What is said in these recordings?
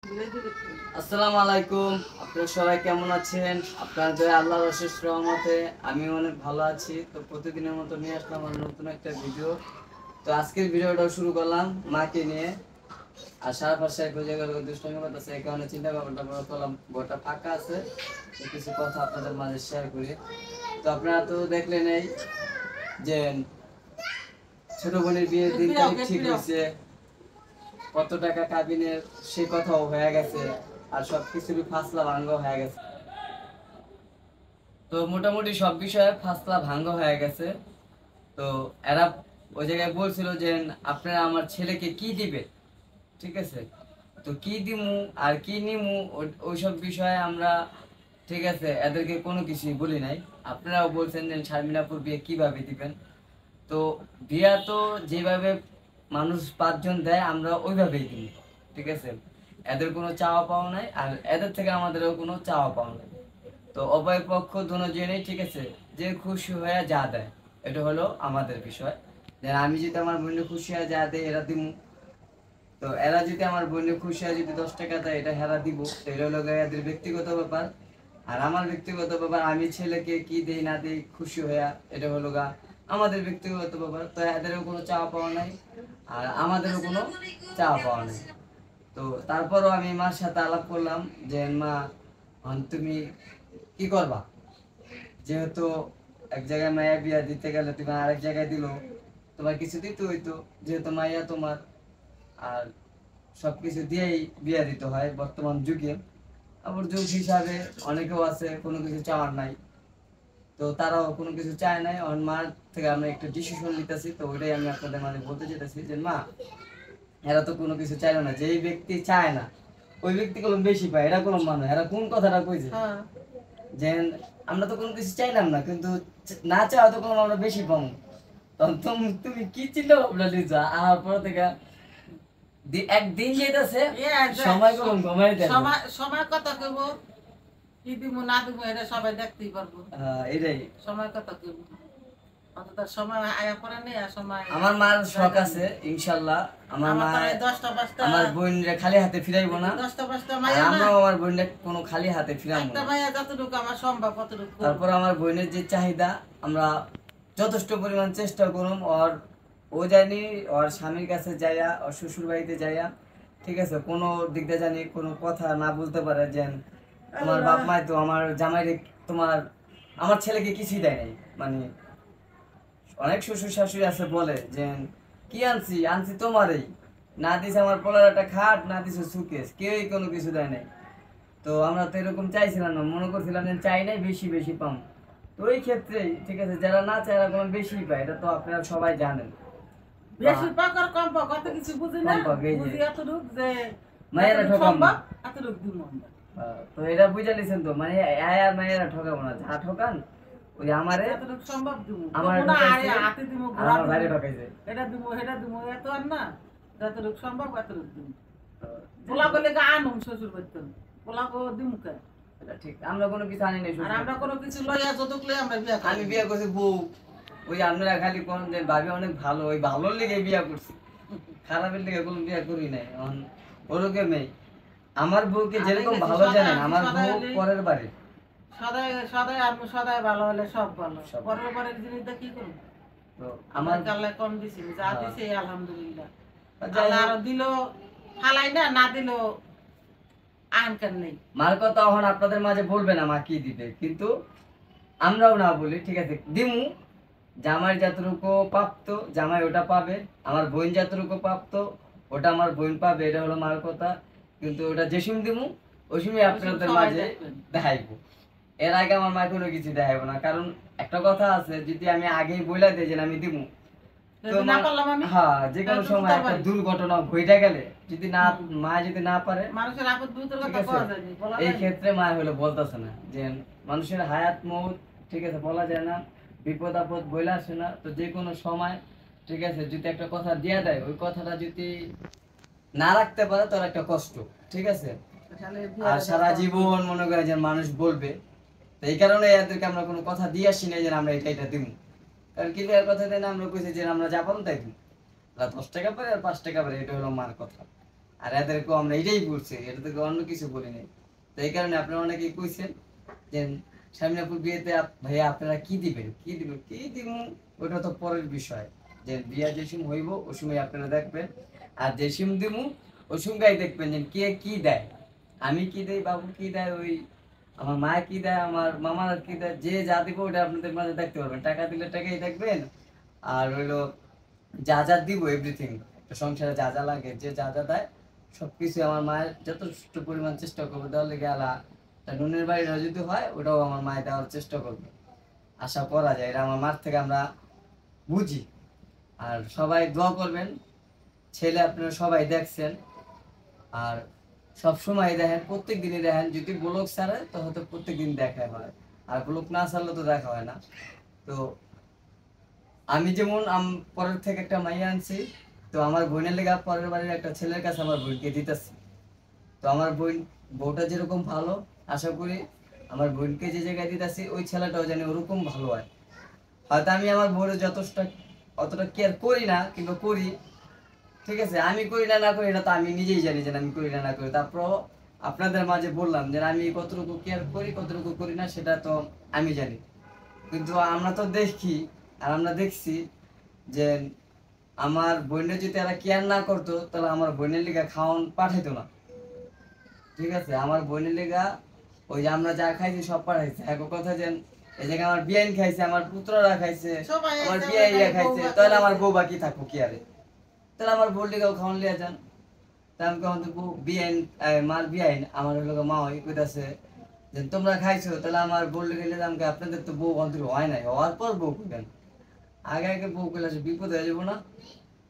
আসসালামু আলাইকুম, আপনারা সবাই কেমন আছেন? আপনাদের আল্লাহর অশেষ রহমতে আমি অনেক ভালো আছি। তো প্রতিদিনের মতো নিয়ে আসলাম আমার নতুন একটা ভিডিও। তো আজকের ভিডিওটা শুরু করলাম মাকে নিয়ে। আর সারা পাশে এক জায়গায় দুষ্টামি করতেছে, এই কারণে চিন্তা ভাবনা করলাম ঘরটা ফাঁকা আছে, তো কিছু কথা আপনাদের মাঝে শেয়ার করি। তো আপনারা তো দেখলেন এই যে ছোট বোনের বিয়ের দিন তারিখ ঠিক হয়েছে, কত টাকা কাবিনের সে কথাও হয়ে গেছে, আর সবকিছুরই ফাসলা ভাঙ্গ হয়ে গেছে। তো মোটামুটি সব বিষয়ে ফাসলা ভাঙ্গ হয়ে গেছে। তো এরা ওই জায়গায় বলছিল যে আপনারা আমার ছেলেকে কি দিবে, ঠিক আছে? তো কি দিমু আর কি নিমু ওইসব বিষয়ে আমরা, ঠিক আছে, এদেরকে কোনো কিছুই বলি নাই। আপনারাও বলছেন যে শারমিনাপুর বিয়ে কিভাবে দিবেন। তো বিয়া তো যেভাবে মানুষ 5 জন দেয় আমরা ওইভাবেই দিই, ঠিক আছে? এদের কোনো চাওয়া পাওয়া নাই, আর এদের থেকে আমাদেরও কোনো চাওয়া পাওয়া নাই। তো উভয় পক্ষ দুজনেই, ঠিক আছে, যে খুশি হয়ে যা দেয় এটা হলো আমাদের বিষয়। যে আমি যদি আমার বোনে খুশি হয়ে যা দেয় এরা দিমু, তো এরা যদি আমার বোনে খুশি হয়ে যদি 10 টাকা দেয় এটা হেরা দিব, তো এটা হলো এদের ব্যক্তিগত ব্যাপার। আর আমার ব্যক্তিগত ব্যাপার, আমি ছেলেকে কি দেই না দেই খুশি হইয়া, এটা হলো আমাদের ব্যক্তিগত ব্যাপার। তো এদেরও কোনো চাওয়া পাওয়া নাই, আর আমাদেরও কোনো চাওয়া পাওয়া নাই। তো তারপরও আমি মার সাথে আলাপ করলাম যে মা, তুমি কি করবা? যেহেতু এক জায়গায় মায়া বিয়া দিতে গেলে তুমি আরেক জায়গায় দিল, তোমার কিছু দিতে হইতো, যেহেতু মাইয়া তোমার। আর সবকিছু দিয়েই বিয়া দিতে হয় বর্তমান যুগে। আবার যুগ হিসাবে অনেকেও আছে কোনো কিছু চাওয়ার নাই, তো তারাও কোনো কিছু চায় নাই। আমার মার থেকে আমরা একটা ডিসিশন নিতেছি, তো ওইটাই আমি আপনাদের মানে বলতে চাইতেছি যে মা, এরা তো কোনো কিছু চাইলো না, যেই ব্যক্তি চায় না ওই ব্যক্তি কোনো বেশি পায়, এরা কোনো মানুষ, এরা কোন কথাটা কইছে যে আমরা তো কোনো কিছু চাইলাম না, কিন্তু না চাওয়া তো কোনো আমরা বেশি পাবো। তখন তুমি কি চিন্তা ভাবনা নিছো? আর পর থেকে একদিন যেতেছে সময় কলম ঘুমাই দেয়, সময় কত কইব, কি দিব না দিব এটা সবাই দেখতেই পারবো। এটাই সময় কত কইব, অত সময় আয়া পড়ে নেই। আর সময় আমার মার শখ আছে ইনশাআল্লাহ, আমার মা 10টা 5টা আমার বোনরে খালি হাতে ফিরাইবো না, 10টা 5টা মাইয়া না, আমরাও আমার বোনরে কোনো খালি হাতে ফিরাবো একটা না। মাইয়া যতটুকু আমার সম্ভব ততটুকু। তারপর আমার বোনের যে চাহিদা আমরা যথেষ্ট পরিমাণ চেষ্টা করুম, ও জানি ওর স্বামীর কাছে যাইয়া, ওর শ্বশুর বাড়িতে যাইয়া, ঠিক আছে, কোনো দিক দিয়ে জানি কোনো কথা না বলতে পারে যে তোমার বাপ মাই তো আমার জামাইরে, তোমার আমার ছেলেকে কিছুই দেয় নাই। মানে অনেক শ্বশুর শাশুড়ি আছে বলে যে কি আনছি আনছি তোমারই, না দিছে আমার পোলার একটা খাট, না দিছে সুকেস, কেউই কোনো কিছু দেয় নাই। তো আমরা তো এরকম চাইছিলাম না, মনে করছিলাম যে চাই নাই বেশি বেশি পাম। তো ওই ক্ষেত্রে, ঠিক আছে, যারা না চায় এরা কোনো বেশি পায়, এটা তো আপনারা সবাই জানেন। বেশি পাক আর কম পাক কত কিছু বুঝি না, বুঝি এতটুকু যে মায়েরা ঠকাবো না, এতটুকু দিব আমরা। তো এটা বুঝে নিছেন তো, মানে আর মায়েরা ঠকাবো না, যা ঠকান ওই আমারে এতটুকু সম্ভব দিব, আমার না আরে হাতে দিব, আমার বাইরে ঠকাইছে, এটা দিব এত আর না, যতটুকু সম্ভব এতটুকু দিব। পোলা বলে আনুম শ্বশুর বাড়িতে, পোলা কো দিমু কে, এটা ঠিক। আমরা কোনো কিছু আনি নাই, আর আমরা কোনো কিছু লইয়া যতটুক লই আমরা বিয়া করি। আমি বিয়ে করছি বউ, ওই আপনারা খালি কোন যে ভাবি অনেক ভালো, ওই ভালোর লেগে বিয়া করছি, খারাপের লেগে কোনো বিয়া করি নাই। ওরকম মেয়ে আমার বউকে যেরকম ভালো জানেন, আমার বউ পরের বাড়ি সদাই সদাই আমি সদাই ভালো হলে সব ভালো, পরের বাড়ির জিনিসটা কি করব? তো আমার আল্লাহ কম দিছি, যা দিছে আলহামদুলিল্লাহ। আল্লাহ আর দিল হালাই না, না দিল আনকার নেই। মার কথা এখন আপনাদের মাঝে বলবে না মা কি দিবে, কিন্তু আমরাও না বলি, ঠিক আছে, দিমু। জামাই যতটুকু প্রাপ্ত জামাই ওটা পাবে, আমার বোন যতটুকু প্রাপ্ত ওটা আমার বোন পাবে, এটা হলো মার কথা। কিন্তু ওটা যেসুম দিমু ওই সময় আপনাদের মাঝে দেখাইবো, এর আগে আমার মা কোনো কিছু দেখাইবো না। কারণ একটা কথা আছে, যদি আমি আগেই বইলা দিই যে আমি দিমু, হ্যাঁ, যে কোনো সময় একটা দুর্ঘটনা ঘটে গেলে যদি না মা যদি না পারে, মানুষের আপদ বিপদের কথা বলা যায় না, এই ক্ষেত্রে মা হলো বলতেছে না যে মানুষের হায়াত মৌত, ঠিক আছে, বলা যায় না, বিপদ আপদ বইলা আসে না। তো যে কোনো সময়, ঠিক আছে, যদি একটা কথা দিয়ে দেয় ওই কথাটা যদি না রাখতে পারে তোর একটা কষ্ট, ঠিক আছে, আর সারা জীবন মনে করে যে মানুষ বলবে। তো এই কারণে এদেরকে আমরা কোনো কথা দিয়ে আসি না যে আমরা এটা দিব। কারণ কি দেওয়ার কথা দেয় না, আমরা কইছি যে আমরা যা পাবো তাই দিব, 10 টাকা পারে আর 5 টাকা পারে, এটা হলো মার কথা। আর এদেরকে আমরা এটাই বলছি, এটা থেকে অন্য কিছু বলি নাই। তো এই কারণে আপনারা অনেকেই কইছেন যে সামনেপুর বিয়েতে ভাইয়া আপনারা কি দিবেন, কি দিবেন, কি দিব, ওটা তো পরের বিষয়। যে বিয়া যে সময় হইব ওই সময় আপনারা দেখবেন, আর যে সময় দিব ওই সময় দেখবেন যে কে কি দেয়। আমি কি দেই, বাবু কি দেয়, ওই আমার মা কি দেয়, আমার মামারা কি দেয়, যে যা দিব ওটা আপনাদের মাঝে দেখতে পারবেন। টাকা দিলে টাকাই দেখবেন, আর হইলো যা যা দিব এভরিথিং, সংসারে যা যা লাগে, যে যা যা দেয় সবকিছু আমার মায়ের যথেষ্ট পরিমাণ চেষ্টা করবে দেওয়ার লেগে। আলা নুনের বাড়িটা যদি হয় ওটাও আমার মায়ের দেওয়ার চেষ্টা করবে, আশা করা যায়। এটা আমার মার থেকে আমরা বুঝি। আর সবাই দোয়া করবেন, ছেলে আপনারা সবাই দেখছেন, আর সব সময় দেখেন, প্রত্যেক দিনই দেখেন। যদি ব্লগ ছাড়ে তো হয়তো প্রত্যেক দিন দেখা হয়, আর ব্লগ না ছাড়লে তো দেখা হয় না। তো আমি যেমন পরের থেকে একটা মাইয়া আনছি, তো আমার বোনের লেগে পরের বাড়ির একটা ছেলের কাছে আমার বোনকে দিতেছি। তো আমার বোন, বউটা যেরকম ভালো, আশা করি আমার বোনকে যে জায়গায় দিতেছি ওই ছেলেটাও জানি ওরকম ভালো হয়। হয়তো আমি আমার বউয়ের যথেষ্ট অতটা কেয়ার করি না, কিন্তু করি, ঠিক আছে। আমি করি না না করি এটা তো আমি নিজেই জানি যে আমি করি না না করি। তারপর আপনাদের মাঝে বললাম যে আমি কতটুকু কেয়ার করি কতটুকু করি না সেটা তো আমি জানি। কিন্তু আমরা তো দেখি, আর আমরা দেখছি যে আমার বোনের যদি এরা কেয়ার না করতো তাহলে আমার বোনের লিগা খাওয়ান পাঠাইতো না, ঠিক আছে। আমার বোনের লিগা ওই যে আমরা যা খাইছি সব পাঠাইছে। এক কথা যে এই জায়গায় আমার বিয়াইন খাইছে, আমার পুত্ররা খাইছে, সবাই আমার আছে, বিয়াইয়া খাইছে, বউ তাহলে বাকি আমার আছে। বউ বাকি থাকবো কি আরে? তাহলে আমার বোন লিগাও খাওয়ান লিয়া যান। তা আমি কখন তো বিয়াইন, মার বিয়াইন আমার হলো মা ওই কইতাছে যে তোমরা খাইছো, তাহলে আমার বললে গেলে আমাকে আপনাদের তো বউ অন্তর হয় নাই, হওয়ার পর বউ কইবেন। আগে আগে বউ কইলে বিপদ হয়ে যাবো না?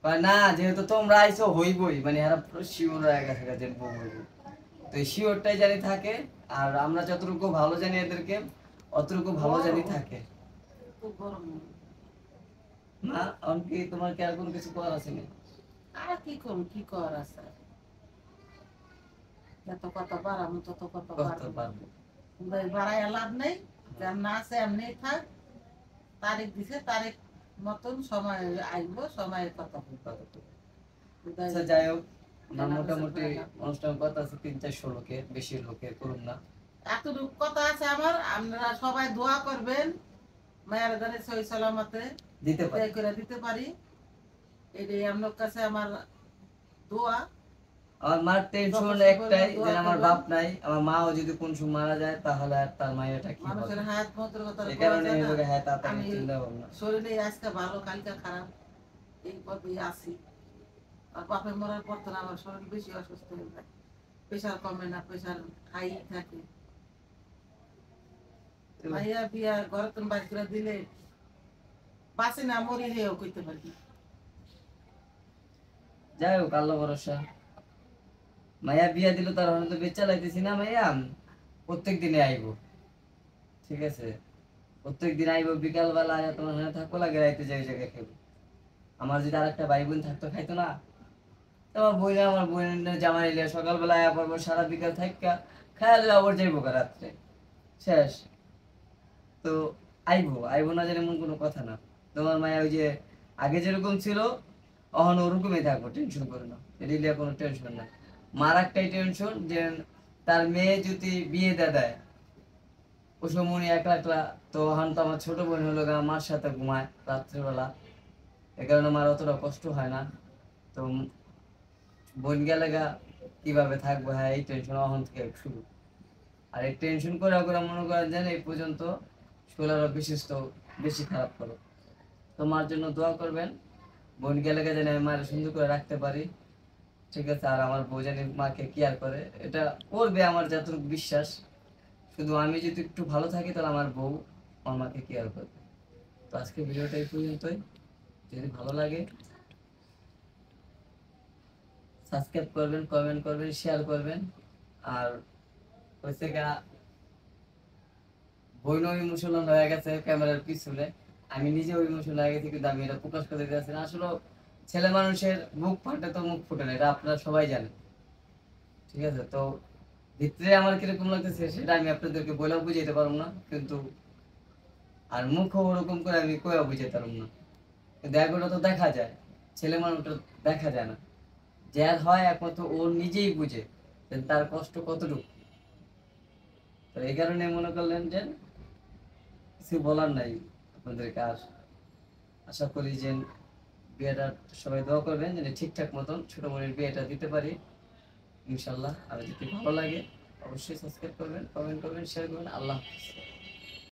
কয় না, যেহেতু তোমরা আইছো হইবই, মানে এরা পুরো শিওর হয়ে গেছে যে বউ হইব। তো এই শিওরটাই জানি থাকে, আর আমরা যতটুকু ভালো জানি এদেরকে অতটুকু ভালো জানি থাকে। খুব গরম। না অনেকে তোমার কি আর কোনো কিছু করার আছে না? আর কি করুন, কি কর আছে? যত কথা বাড়াবো তত কথা করতে বাড়বো। পারবো। বাড়াই লাভ নেই, যার না আছে এমনি থাক। তারিখ দিছে, তারিখ মতন সময় আসবো, সময়ের কথা বলবো। আচ্ছা যাই হোক, আমার মোটামুটি অনুষ্ঠান কথা আছে 300-400 লোকের, বেশি লোকের করুন না। এতটুকু কথা আছে আমার, আপনারা সবাই দোয়া করবেন মায়ের দ্বারে সই সালামতে দিতে পারি। করে দিতে পারি। এটাই আপনার কাছে আমার দোয়া। আমার মার টেনশন যথেষ্ট একটাই পরিমাণ যে দোয়া আমার করবেন। বাপ নাই, আমার মাও যদি কোন সময় মারা যায় তাহলে আর তার মায়েরটা কি হবে? মানুষের হায়াত মতের কথা এই বলা কারণে যায় এই না। লোকে হ্যাঁ তাড়াতাড়ি আমি চিন্তা ভাবনা। শরীরে আজকে ভালো, কালকে খারাপ, এই পথে আছি। আর বাপের মরার পর তো আমার শরীর বেশি অসুস্থ হয়ে যায়, প্রেশার কমে না, প্রেশার হাই থাকে। মাইয়া বিয়া ঘরে তুমি বাড়ি করে দিলে বাঁচি না মরি হেও কইতে পারি। যাই হোক আল্লাহ ভরসা। মাইয়া বিয়া দিল তার হয়তো বেচা লাইতেছি না মাইয়া, প্রত্যেক দিনে আইবো, ঠিক আছে। প্রত্যেক দিন আইবো, বিকাল বেলা আয়া তোমার হাতে থাকবো, লাগে রাইতে যাই জায়গায় খাইবো। আমার যদি আর একটা ভাই বোন থাকতো খাইতো না। তো আমার বোনের জামাই লিয়া সকালবেলা আয়া পড়বো, সারা বিকাল থাকা খাইলে আবার যাইবো রাত্রে, শেষ। তো আইবো আইবো না জানি এমন কোনো কথা না। তোমার মায়া ওই যে আগে যেরকম ছিল অহন ওরকমই থাকবো, টেনশন করে না, এটা নিয়ে কোনো টেনশন নাই। মার একটাই টেনশন যে তার মেয়ে যদি বিয়ে দেয় ওসব মনে একলা একলা। তো অহন তো আমার ছোট বোন হলো গা মার সাথে ঘুমায় রাত্রিবেলা, এ কারণে মার অতটা কষ্ট হয় না। তো বোন গেলে গা কিভাবে থাকবো, হ্যাঁ এই টেনশন অহন থেকে শুরু। আর এই টেনশন করে করে মনে করেন যেন এই পর্যন্ত শরীর বিশেষ তো বেশি খারাপ করো। তোমার জন্য দোয়া করবেন, বোন গেলে যেন আমি মায়ের সুন্দর করে রাখতে পারি, ঠিক আছে। আর আমার বউ জানি মাকে কেয়ার করে, এটা করবে আমার যতটুকু বিশ্বাস। শুধু আমি যদি একটু ভালো থাকি তাহলে আমার বউ আমার মাকে কেয়ার করবে। তো আজকে ভিডিওটা এই পর্যন্তই। যদি ভালো লাগে সাবস্ক্রাইব করবেন, কমেন্ট করবেন, শেয়ার করবেন। আর হচ্ছে গা বইনও ইমোশনাল হয়ে গেছে ক্যামেরার পিছনে, আমি নিজে ইমোশনাল হয়ে গেছি, কিন্তু আমি এটা প্রকাশ করতে চাচ্ছি না। আসলে ছেলে মানুষের বুক ফাটে তো মুখ ফুটে না, এটা আপনারা সবাই জানেন, ঠিক আছে। তো ভিতরে আমার কিরকম লাগতেছে সেটা আমি আপনাদেরকে বলেও বুঝাইতে পারবো না, কিন্তু আর মুখও ওরকম করে আমি কয়েও বুঝাইতে পারবো না। কিন্তু এগুলো তো দেখা যায়, ছেলে মানুষটা দেখা যায় না, যার হয় একমাত্র ও নিজেই বুঝে যে তার কষ্ট কতটুকু। তো এই কারণে মনে করলেন যে কিছু বলার নাই আপনাদেরকে। আর আশা করি যে বিয়েটা সবাই দোয়া করবেন যেন ঠিকঠাক মতন ছোট বোনের বিয়েটা দিতে পারি ইনশাল্লাহ। আর যদি ভালো লাগে অবশ্যই সাবস্ক্রাইব করবেন, কমেন্ট করবেন, শেয়ার করবেন। আল্লাহ হাফেজ।